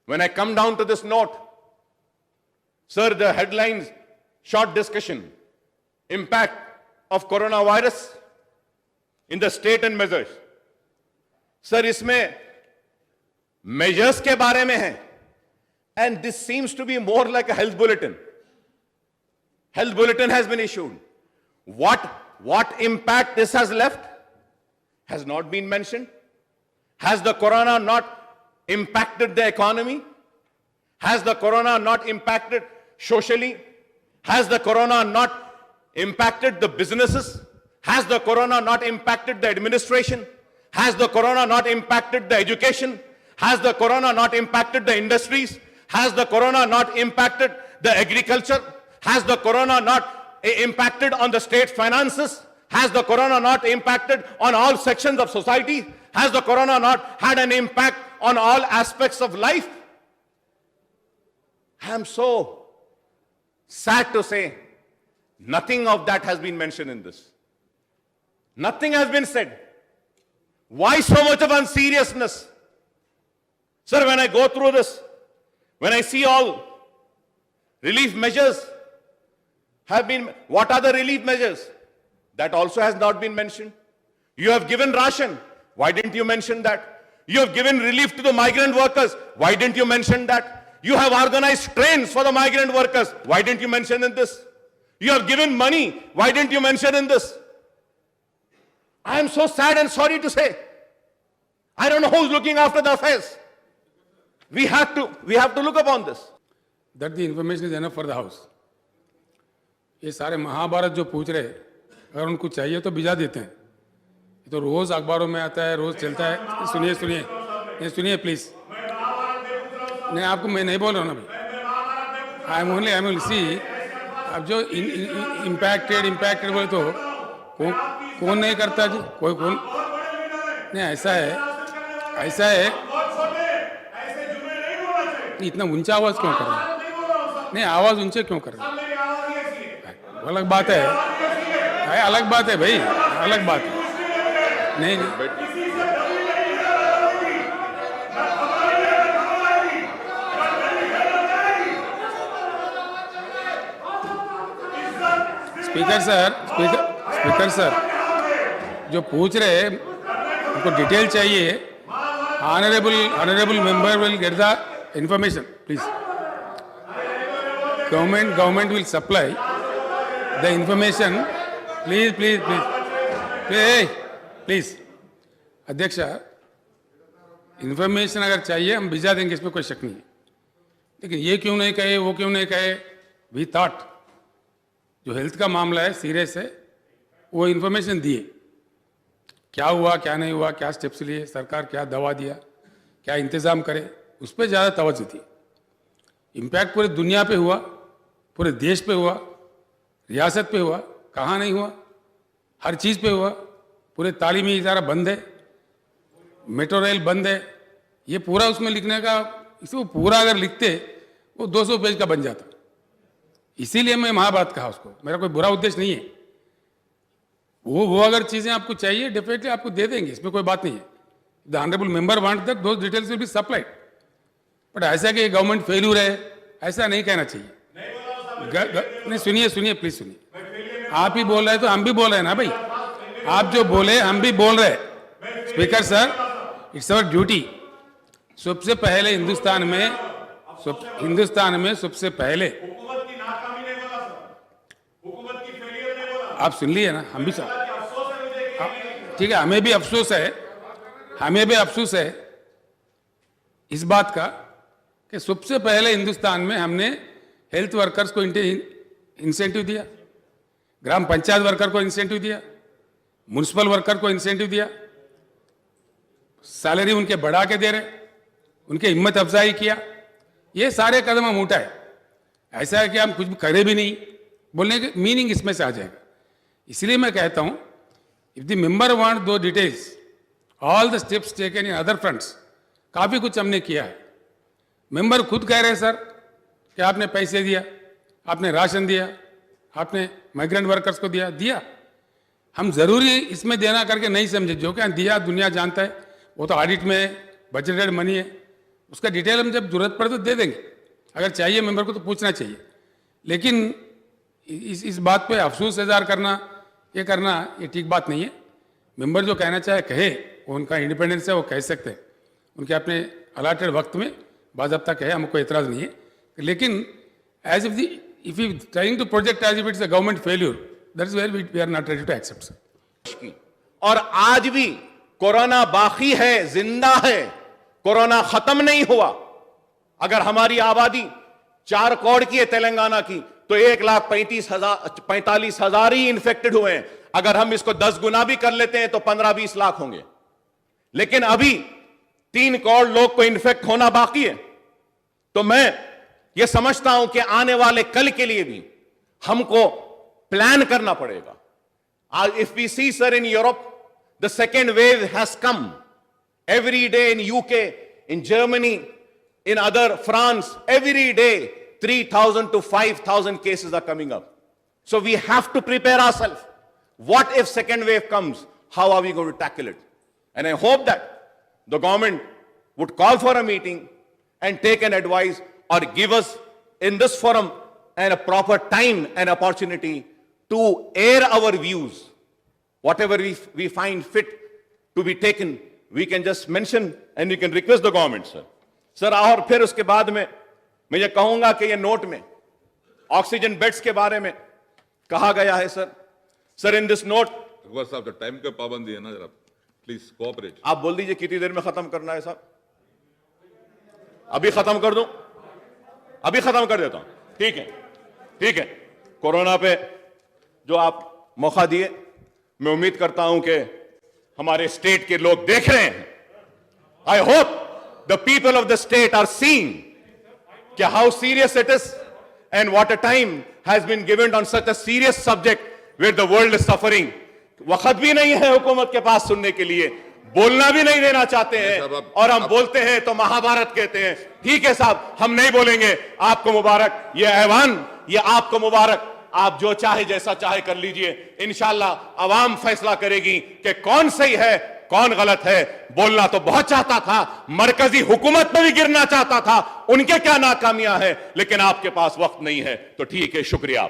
When I come down to this note, sir, the headlines, short discussion, impact of coronavirus in the state and measures. Sir, इसमें measures के बारे में है, and this seems to be more like a health bulletin. Health bulletin has been issued. What impact this has left has not been mentioned. Has the corona not impacted the economy? Has the corona not impacted socially? Has the corona not impacted the businesses? Has the corona not impacted the administration? Has the corona not impacted the education? Has the corona not impacted the industries? Has the corona not impacted the agriculture? Has the corona not impacted on the state finances? Has the corona not impacted on all sections of society? Has the corona not had an impact on all aspects of life? I am so sad to say, nothing of that has been mentioned in this. Nothing has been said. Why so much of unseriousness? Sir, when I go through this, when I see all relief measures have been, what are the relief measures? That also has not been mentioned. You have given ration. Why didn't you mention that? You have given relief to the migrant workers. Why didn't you mention that? You have organized trains for the migrant workers. Why didn't you mention in this? You have given money. Why didn't you mention in this? I am so sad and sorry to say. I don't know who's looking after the affairs. We have to look upon this. That the information is enough for the house. ये सारे महाभारत जो पूछ रहे, अगर उनको चाहिए तो भिजा देते हैं. ये तो रोज अखबारों में आता है, रोज चलता है. सुनिए प्लीज. नहीं, आपको मैं नहीं बोल रहा हूँ ना भाई. आई एम ओनली सी. अब जो इम्पैक्टेड बोले तो कौन नहीं करता जी? कौन नहीं. ऐसा है. इतना ऊंचा आवाज क्यों कर रहे हैं? नहीं, आवाज ऊंचे क्यों कर रहे हैं? अलग बात है. अलग बात है भाई, अलग बात है. नहीं. स्पीकर सर जो पूछ रहे हैं उनको डिटेल चाहिए. Honourable member will get the information please. Government will supply the information. Please अध्यक्ष, इंफॉर्मेशन अगर चाहिए हम भिजा देंगे, इसमें कोई शक नहीं है. लेकिन ये क्यों नहीं कहे, वो क्यों नहीं कहे? वी थॉट जो हेल्थ का मामला है सीरियस है, वो इन्फॉर्मेशन दिए. क्या हुआ, क्या नहीं हुआ, क्या स्टेप्स लिए, सरकार क्या दवा दिया, क्या इंतज़ाम करे, उस पर ज़्यादा तवज्जो थी. इम्पैक्ट पूरे दुनिया पे हुआ, पूरे देश पे हुआ, रियासत पे हुआ, कहाँ नहीं हुआ? हर चीज़ पे हुआ. पूरे तालीमी इदारा बंद है, मेट्रो रेल बंद है. ये पूरा उसमें लिखने का, इसको पूरा अगर लिखते वो 200 पेज का बन जाता. इसीलिए मैं महाभारत कहा उसको. मेरा कोई बुरा उद्देश्य नहीं है. वो अगर चीज़ें आपको चाहिए डेफिनेटली आपको दे देंगे, इसमें कोई बात नहीं है. The honourable member want that those details will be supplied. But ऐसा कि गवर्नमेंट फेल्यूर है, ऐसा नहीं कहना चाहिए. नहीं, सुनिए प्लीज सुनिए. आप ही बोल रहे हैं तो हम भी बोल रहे हैं ना भाई. आप जो बोले हम भी बोल रहे हैं. Speaker sir, it's our duty. सबसे पहले हिंदुस्तान में सबसे पहले आप सुन लिए ना, हम भी ठीक है. हमें भी अफसोस है इस बात का कि सबसे पहले हिंदुस्तान में हमने हेल्थ वर्कर्स को इंसेंटिव दिया, ग्राम पंचायत वर्कर को इंसेंटिव दिया, म्युनिसिपल वर्कर को इंसेंटिव दिया, सैलरी उनके बढ़ा के दे रहे, उनके हिम्मत अफजाई किया. ये सारे कदम हम उठाए. ऐसा है कि हम कुछ करे भी नहीं, बोलने की मीनिंग इसमें से आ जाएगा. इसलिए मैं कहता हूं, इफ द मेंबर वांट दो details, all the steps taken in other fronts, काफी कुछ हमने किया है. मेंबर खुद कह रहे हैं सर कि आपने पैसे दिया, आपने राशन दिया, आपने माइग्रेंट वर्कर्स को दिया. हम जरूरी इसमें देना करके नहीं समझे. जो क्या दिया दुनिया जानता है, वो तो ऑडिट में बजटेड मनी है, उसका डिटेल हम जब जरूरत पड़े तो दे देंगे, अगर चाहिए मेंबर को तो पूछना चाहिए। लेकिन इस बात पे अफसोस इज़हार करना ये ठीक बात नहीं है। मेंबर जो कहना चाहे कहे, वो उनका इंडिपेंडेंस है, वो कह सकते हैं, उनके अपने अलाटेड वक्त में बाज़ाब्ता कहे, हमको एतराज़ नहीं है। लेकिन as if you trying to project as if it's a government failure, that is where we are not ready to accept. की और आज भी कोरोना बाकी है, जिंदा है, कोरोना खत्म नहीं हुआ। अगर हमारी आबादी 4 करोड़ की है तेलंगाना की, तो 1,45,000 ही इन्फेक्टेड हुए हैं। अगर हम इसको 10 गुना भी कर लेते हैं तो 15-20 लाख होंगे। लेकिन अभी 3 करोड़ लोग को इन्फेक्ट होना बाकी है। तो मैं यह समझता हूं कि आने वाले कल के लिए भी हमको प्लान करना पड़ेगा। If we see, sir, in Europe, the second wave has come. Every day in UK, in Germany, in other France, every day 3,000 to 5,000 cases are coming up. So we have to prepare ourselves. What if second wave comes? How are we going to tackle it? And I hope that the government would call for a meeting and take an advice or give us in this forum and a proper time and opportunity to air our views. Whatever we find fit to be taken, we can just mention and we can request the government, sir. Sir, और फिर उसके बाद में मैं ये कहूंगा कि ये नोट में ऑक्सीजन बेड्स के बारे में कहा गया है, sir. Sir, in this note, Akbar साहब, टाइम का पाबंदी है ना, जरा प्लीज कोऑपरेट। आप बोल दीजिए कितनी देर में खत्म करना है साहब। अभी खत्म कर दूं? अभी खत्म कर देता हूं। ठीक है, ठीक है। कोरोना पे जो आप मौका दिए, मैं उम्मीद करता हूं कि हमारे स्टेट के लोग देख रहे हैं। I hope the people of the state are seeing कि how serious it is and what a time has been given on such a serious subject where the world is suffering. वक्त भी नहीं है हुकूमत के पास सुनने के लिए, बोलना भी नहीं देना चाहते हैं, और हम बोलते हैं तो महाभारत कहते हैं। ठीक है साहब, हम नहीं बोलेंगे। आपको मुबारक, ये ऐवान, ये आपको मुबारक। आप जो चाहे जैसा चाहे कर लीजिए, इंशाल्लाह अवाम फैसला करेगी कि कौन सही है कौन गलत है। बोलना तो बहुत चाहता था, मरकजी हुकूमत में भी गिरना चाहता था, उनके क्या नाकामियां हैं, लेकिन आपके पास वक्त नहीं है। तो ठीक है, शुक्रिया।